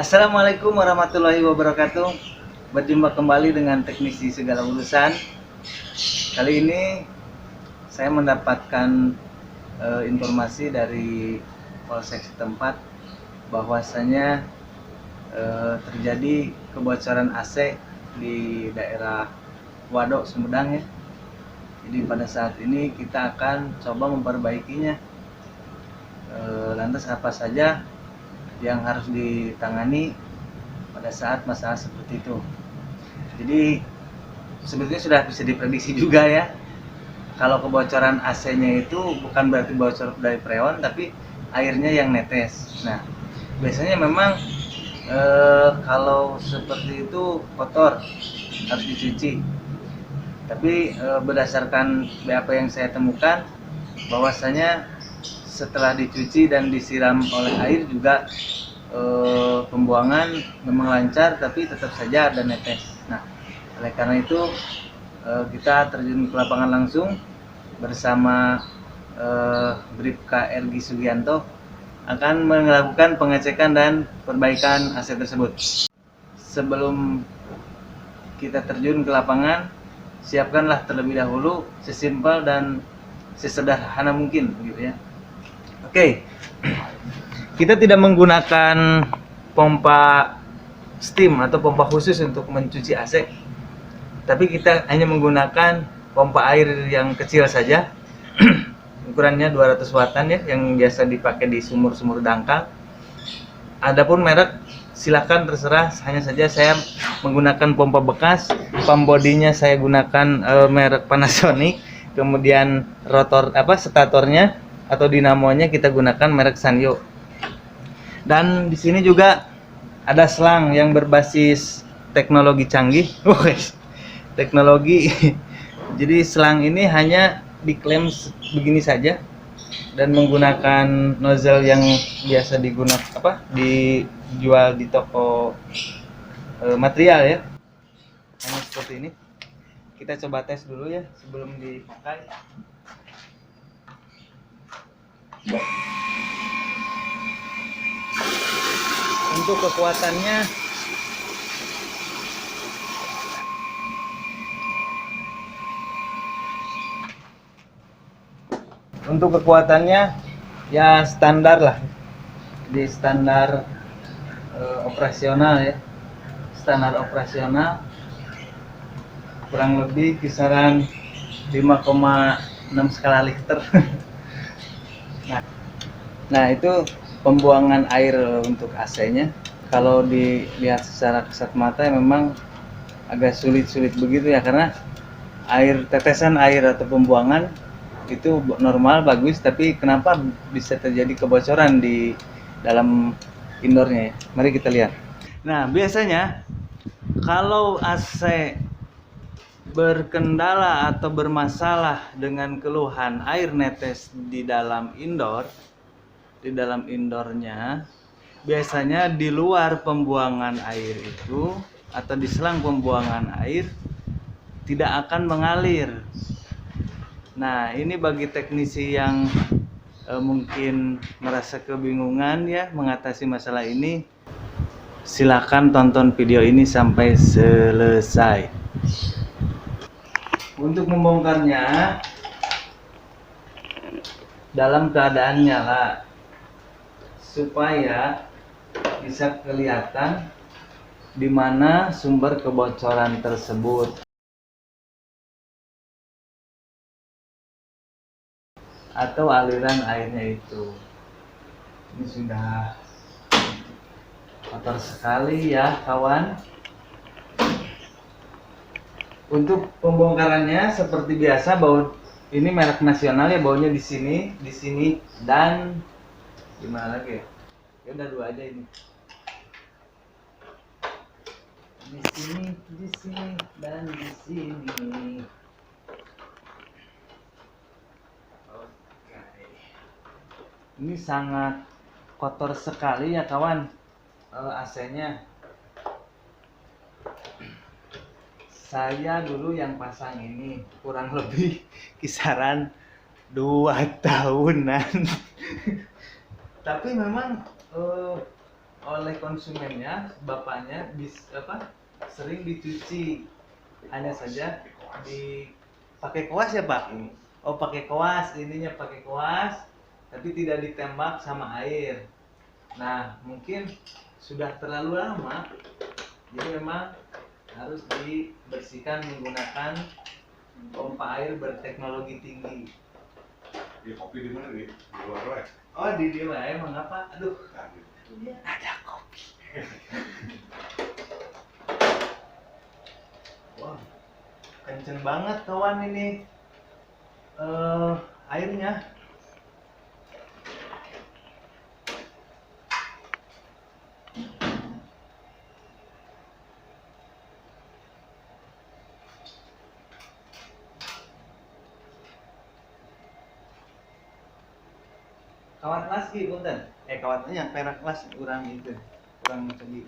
Assalamualaikum warahmatullahi wabarakatuh. Berjumpa kembali dengan teknisi segala urusan. Kali ini saya mendapatkan informasi dari polsek setempat bahwasanya terjadi kebocoran AC di daerah Wadok Sumedang ya. Jadi pada saat ini kita akan coba memperbaikinya. Lantas apa saja yang harus ditangani pada saat masalah seperti itu. Jadi sebetulnya sudah bisa diprediksi juga ya. Kalau kebocoran AC-nya itu bukan berarti bocor dari freon, tapi airnya yang netes. Nah, biasanya memang kalau seperti itu kotor, harus dicuci. Tapi berdasarkan BAP yang saya temukan, bahwasanya setelah dicuci dan disiram oleh air juga pembuangan memang lancar, tapi tetap saja ada netes. Nah, oleh karena itu kita terjun ke lapangan langsung bersama Bribka Ergi Sugianto akan melakukan pengecekan dan perbaikan AC tersebut. Sebelum kita terjun ke lapangan, siapkanlah terlebih dahulu sesimpel dan sesederhana mungkin gitu ya. Oke. Kita tidak menggunakan pompa steam atau pompa khusus untuk mencuci AC, tapi kita hanya menggunakan pompa air yang kecil saja. Ukurannya 200 wattan ya, yang biasa dipakai di sumur-sumur dangkal. Adapun merek silakan terserah, hanya saja saya menggunakan pompa bekas. Pump bodinya saya gunakan merek Panasonic, kemudian rotor statornya atau dinamonya kita gunakan merek Sanyo. Dan di sini juga ada selang yang berbasis teknologi canggih. Teknologi. Jadi selang ini hanya diklaim begini saja dan menggunakan nozzle yang biasa dijual di toko material ya. Hanya seperti ini. Kita coba tes dulu ya sebelum dipakai. Untuk kekuatannya ya standar lah, di standar operasional ya, standar operasional kurang lebih kisaran 5,6 skala Richter. Nah itu pembuangan air untuk AC-nya. Kalau dilihat secara kasat mata memang agak sulit begitu ya, karena tetesan air atau pembuangan itu normal bagus, tapi kenapa bisa terjadi kebocoran di dalam indoornya ya? Mari kita lihat. Nah biasanya kalau AC berkendala atau bermasalah dengan keluhan air netes di dalam indoornya, biasanya di luar pembuangan air itu atau di selang pembuangan air tidak akan mengalir. Nah ini bagi teknisi yang mungkin merasa kebingungan ya mengatasi masalah ini, silakan tonton video ini sampai selesai. Untuk membongkarnya dalam keadaan nyala supaya bisa kelihatan di mana sumber kebocoran tersebut atau aliran airnya itu. Ini sudah kotor sekali ya kawan. Untuk pembongkarannya seperti biasa, bau ini merek nasional ya, baunya di sini dan di mana lagi ya? Ya udah 2 aja ini. Di sini dan di sini. Oke. Ini sangat kotor sekali ya kawan, AC-nya. Saya dulu yang pasang ini kurang lebih kisaran 2 tahunan. Tapi memang oleh konsumennya, bapaknya sering dicuci, hanya saja dipakai kuas ya Pak. Oh pakai kuas, ininya pakai kuas, tapi tidak ditembak sama air. Nah mungkin sudah terlalu lama, jadi memang harus dibersihkan menggunakan pompa air berteknologi tinggi. Di kopi di mana di luar wes? Oh di dia emang apa? Aduh, ada kopi. Wah, kenceng banget kawan ini airnya. Kawan kelas ki punten. Kawannya perak kelas kurang itu. Kurang tinggi.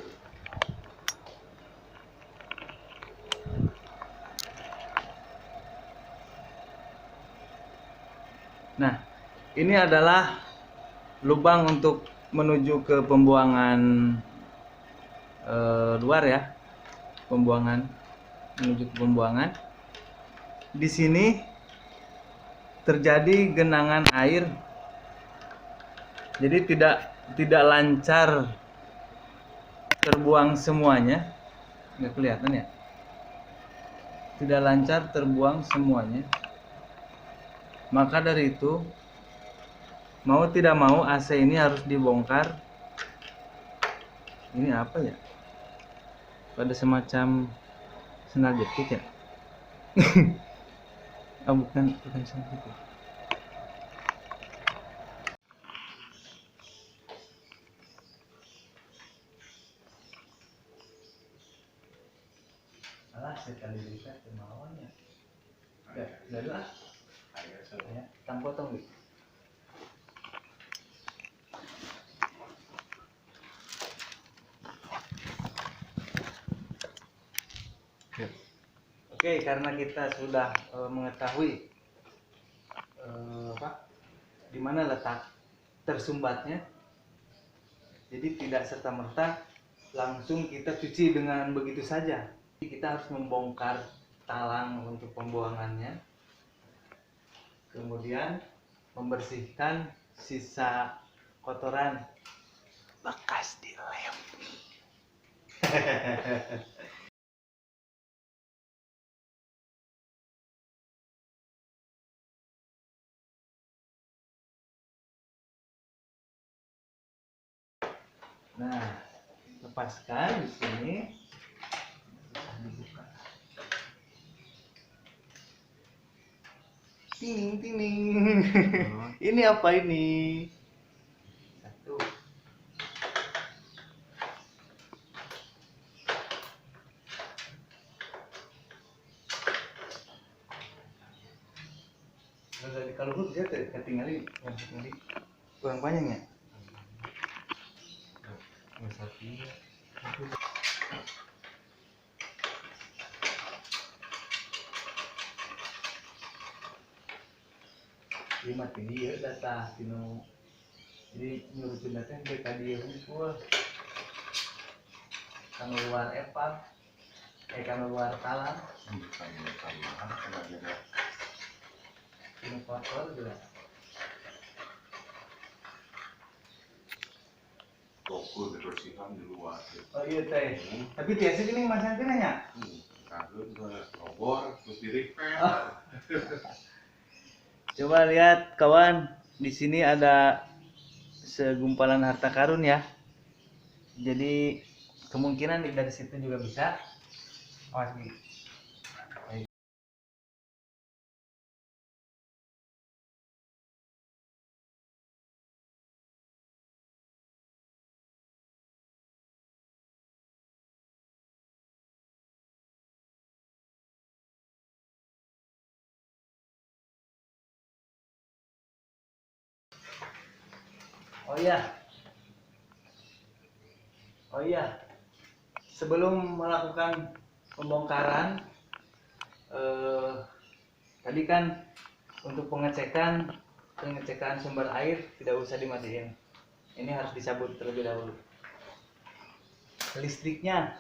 Nah, ini adalah lubang untuk menuju ke pembuangan luar ya. Pembuangan menuju ke pembuangan. Di sini terjadi genangan air. Jadi tidak lancar terbuang semuanya. Nggak kelihatan ya? Tidak lancar terbuang semuanya. Maka dari itu mau tidak mau AC ini harus dibongkar. Ini apa ya? Pada semacam sendal jepit ya? Oh bukan sendal jepit. Salah sekali lipat kemauannya. Enggak lah. Ya, tanpa potong gitu. Oke, karena kita sudah mengetahui di mana letak tersumbatnya, jadi tidak serta-merta langsung kita cuci dengan begitu saja. Kita harus membongkar talang untuk pembuangannya, kemudian membersihkan sisa kotoran bekas dilem. Nah, lepaskan di sini. Ting ting ting. Ini apa ini? Satu. Kalau gue bisa ketinggalin yang tadi kurang panjang ya. Ini mati dia data tino. Jadi menurut data mereka dia full. Kalau luar epak, kalau luar talang. Ini kotor juga. Toko dibersihkan di luar. Oh iya teh. Tapi biasa gini masang kenanya. Kagak robor terus di repair. Coba lihat kawan, di sini ada segumpalan harta karun ya. Jadi kemungkinan dari situ juga bisa. Awas gitu. Oh iya, sebelum melakukan pembongkaran, tadi kan untuk pengecekan sumber air tidak usah dimatiin. Ini harus dicabut terlebih dahulu. listriknya.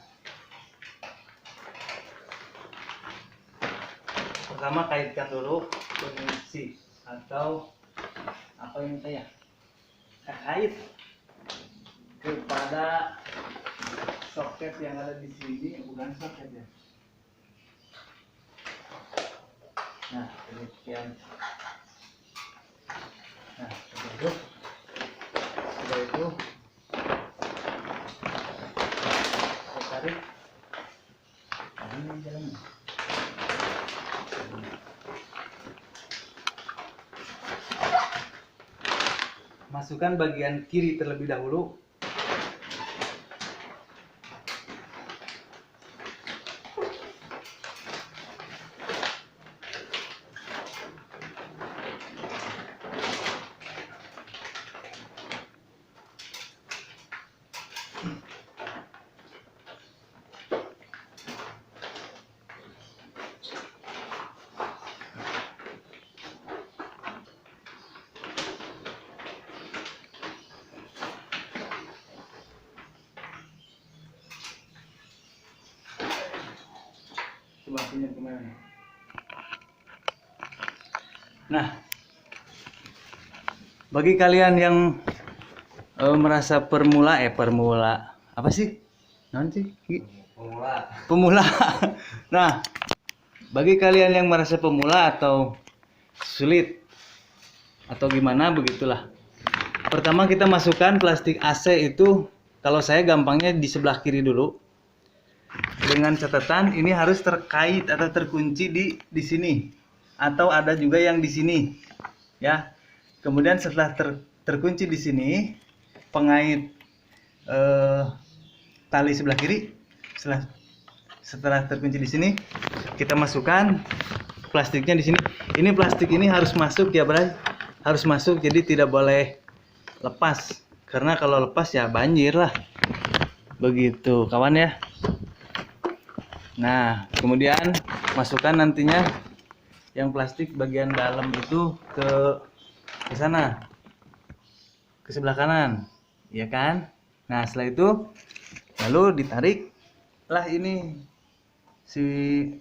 Pertama kaitkan dulu pengunci atau apa ini ya, kait kepada soket yang ada di sini, bukan soket ya. Nah, demikian. Nah, sudah itu saya tarik. Ini jalannya. Masukkan bagian kiri terlebih dahulu. Coba pinjam kemana? Nah, bagi kalian yang merasa permula apa sih? Nanti pemula. Nah, bagi kalian yang merasa pemula atau sulit atau gimana begitulah. Pertama kita masukkan plastik AC itu, kalau saya gampangnya di sebelah kiri dulu. Dengan catatan ini harus terkait atau terkunci di sini, atau ada juga yang di sini, ya. Kemudian setelah terkunci di sini, pengait tali sebelah kiri. Setelah terkunci di sini, kita masukkan plastiknya di sini. Ini plastik ini harus masuk ya, Bray. Harus masuk, jadi tidak boleh lepas. Karena kalau lepas ya banjir lah. Begitu, kawan ya. Nah, kemudian masukkan nantinya yang plastik bagian dalam itu ke sana, ke sebelah kanan, ya kan? Nah, setelah itu lalu ditariklah ini si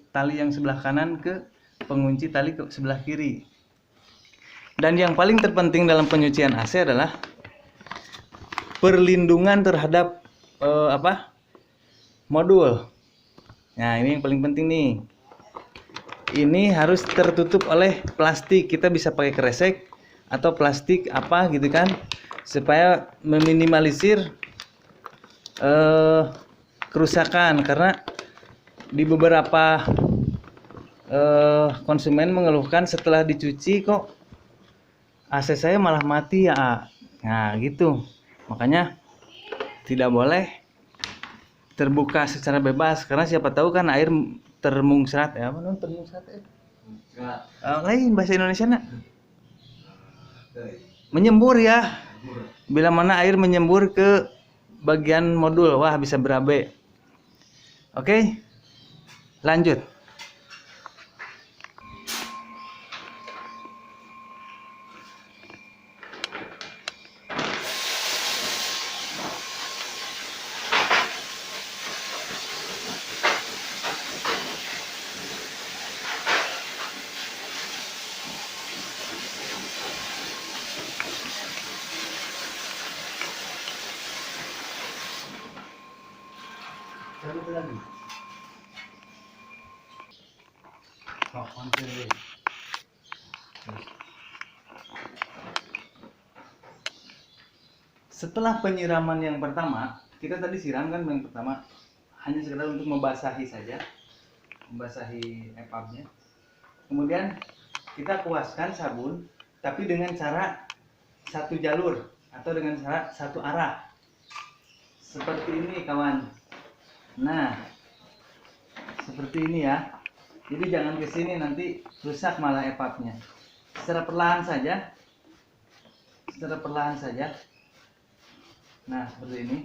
tali yang sebelah kanan ke pengunci tali ke sebelah kiri. Dan yang paling terpenting dalam penyucian AC adalah perlindungan terhadap modul. Nah, ini yang paling penting nih. Ini harus tertutup oleh plastik. Kita bisa pakai kresek atau plastik apa gitu kan, supaya meminimalisir kerusakan. Karena di beberapa konsumen mengeluhkan setelah dicuci kok AC saya malah mati ya. Nah, gitu. Makanya tidak boleh terbuka secara bebas, karena siapa tahu kan air termungsrat ya. Apa termungsrat ya? Lain bahasa Indonesia nak? Menyembur ya. Bila mana air menyembur ke bagian modul, wah bisa berabe. Oke, lanjut. Lagi. Oh, setelah penyiraman yang pertama, kita tadi siram kan yang pertama hanya sekedar untuk membasahi saja, membasahi epapnya. Kemudian kita kuaskan sabun, tapi dengan cara satu jalur atau dengan cara satu arah. Seperti ini kawan. Nah, seperti ini ya. Jadi jangan ke sini, nanti rusak malah epapnya. Secara perlahan saja. Secara perlahan saja. Nah, seperti ini.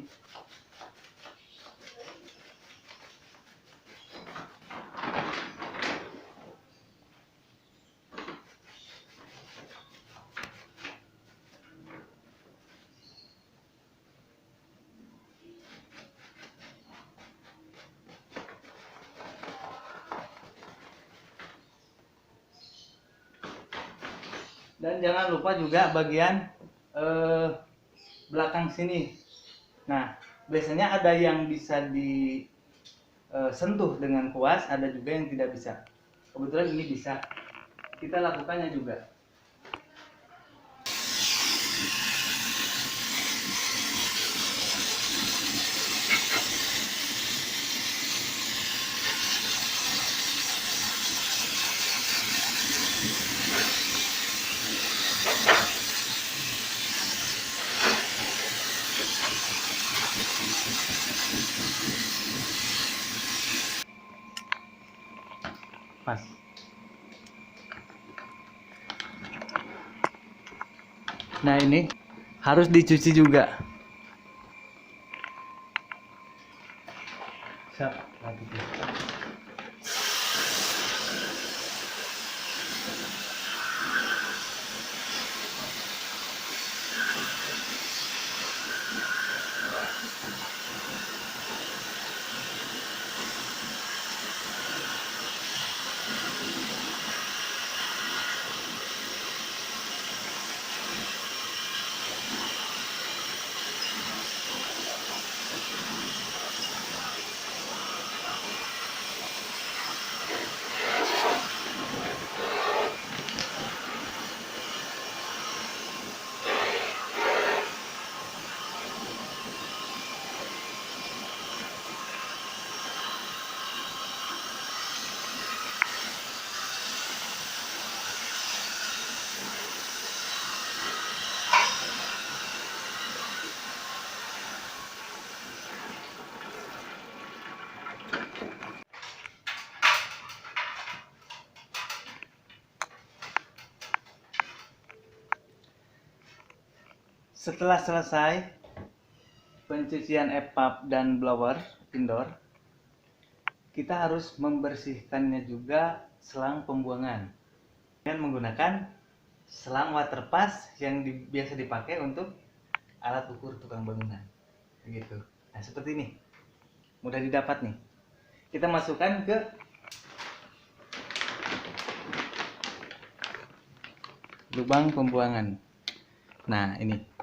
Dan jangan lupa juga bagian belakang sini. Nah, biasanya ada yang bisa disentuh dengan kuas, ada juga yang tidak bisa. Kebetulan ini bisa. Kita lakukannya juga. Pas. Nah, ini harus dicuci juga. Siap, lagi. Setelah selesai pencucian EPAP dan blower indoor, kita harus membersihkannya juga selang pembuangan dengan menggunakan selang water pass yang biasa dipakai untuk alat ukur tukang bangunan. Begitu. Nah, seperti ini. Mudah didapat nih. Kita masukkan ke lubang pembuangan. Nah, ini.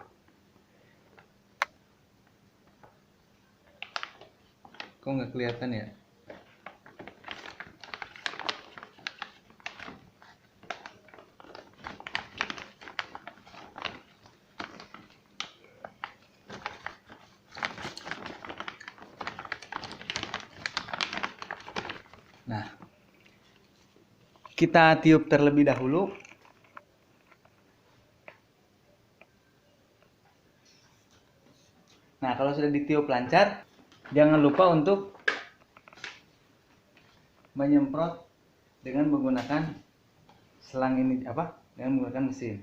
Kok nggak kelihatan ya? Nah, kita tiup terlebih dahulu. Nah, kalau sudah ditiup lancar, jangan lupa untuk menyemprot dengan menggunakan selang ini dengan menggunakan mesin.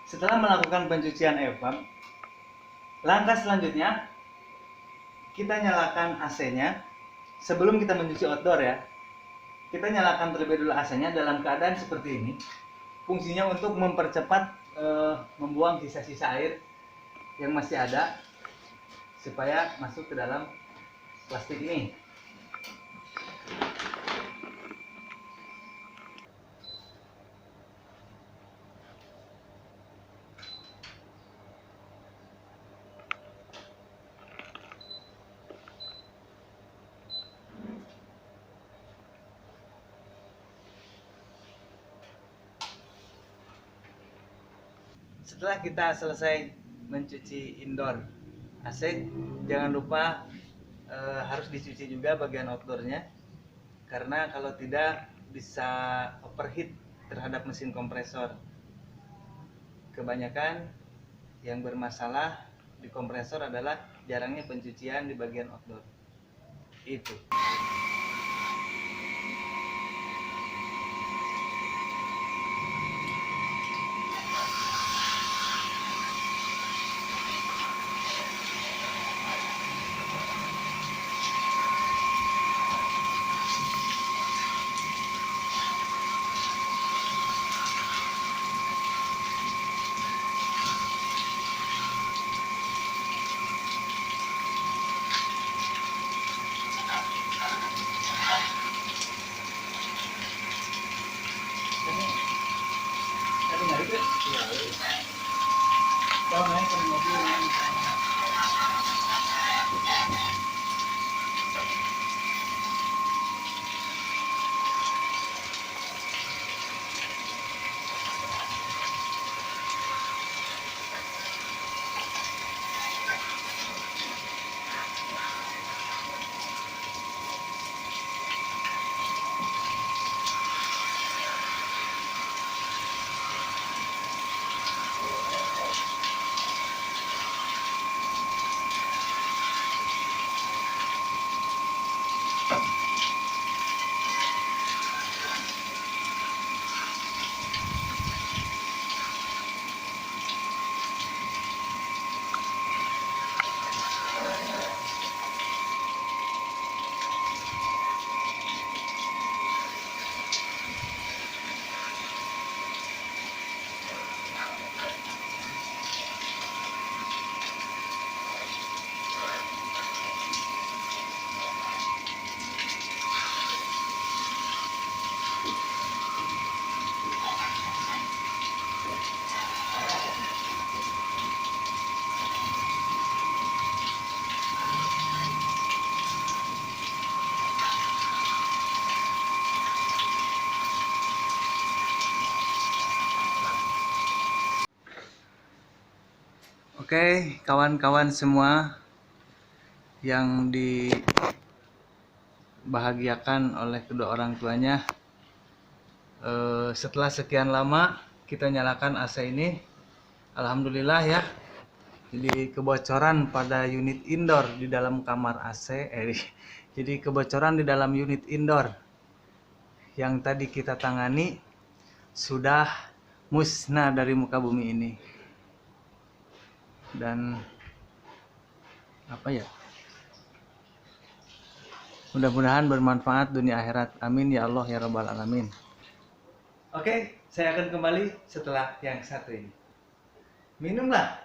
Setelah melakukan pencucian EVAP, langkah selanjutnya kita nyalakan AC-nya. Sebelum kita mencuci outdoor ya, kita nyalakan terlebih dulu AC-nya dalam keadaan seperti ini. Fungsinya untuk mempercepat membuang sisa-sisa air yang masih ada supaya masuk ke dalam plastik ini. Setelah kita selesai mencuci indoor AC, jangan lupa harus dicuci juga bagian outdoornya, karena kalau tidak bisa overheat terhadap mesin kompresor. Kebanyakan yang bermasalah di kompresor adalah jarangnya pencucian di bagian outdoor. Itu. Oke, kawan-kawan semua yang dibahagiakan oleh kedua orang tuanya, setelah sekian lama kita nyalakan AC ini, alhamdulillah ya. Jadi kebocoran pada unit indoor di dalam kamar AC, jadi kebocoran di dalam unit indoor yang tadi kita tangani sudah musnah dari muka bumi ini. Dan apa ya, mudah-mudahan bermanfaat dunia akhirat, amin ya Allah ya rabbal alamin. Oke, saya akan kembali setelah yang satu ini. Minumlah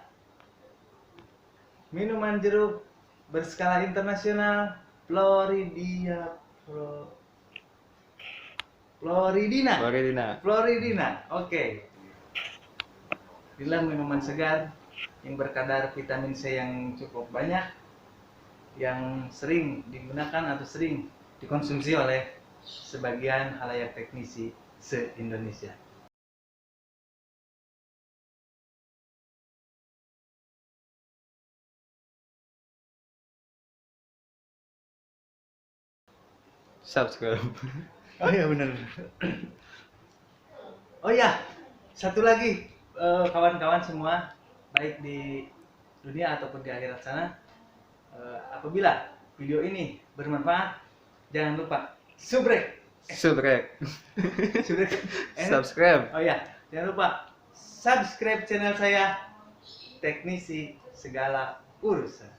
minuman jeruk berskala internasional Floridina. Oke. Inilah minuman segar yang berkadar vitamin C yang cukup banyak, yang sering digunakan atau sering dikonsumsi oleh sebagian halayak teknisi se-Indonesia. Subscribe. Oh iya benar. Oh ya, satu lagi kawan-kawan semua, baik di dunia ataupun di akhirat sana, apabila video ini bermanfaat, jangan lupa subscribe. Subscribe. Oh ya, jangan lupa subscribe channel saya, Teknisi Segala Urusan.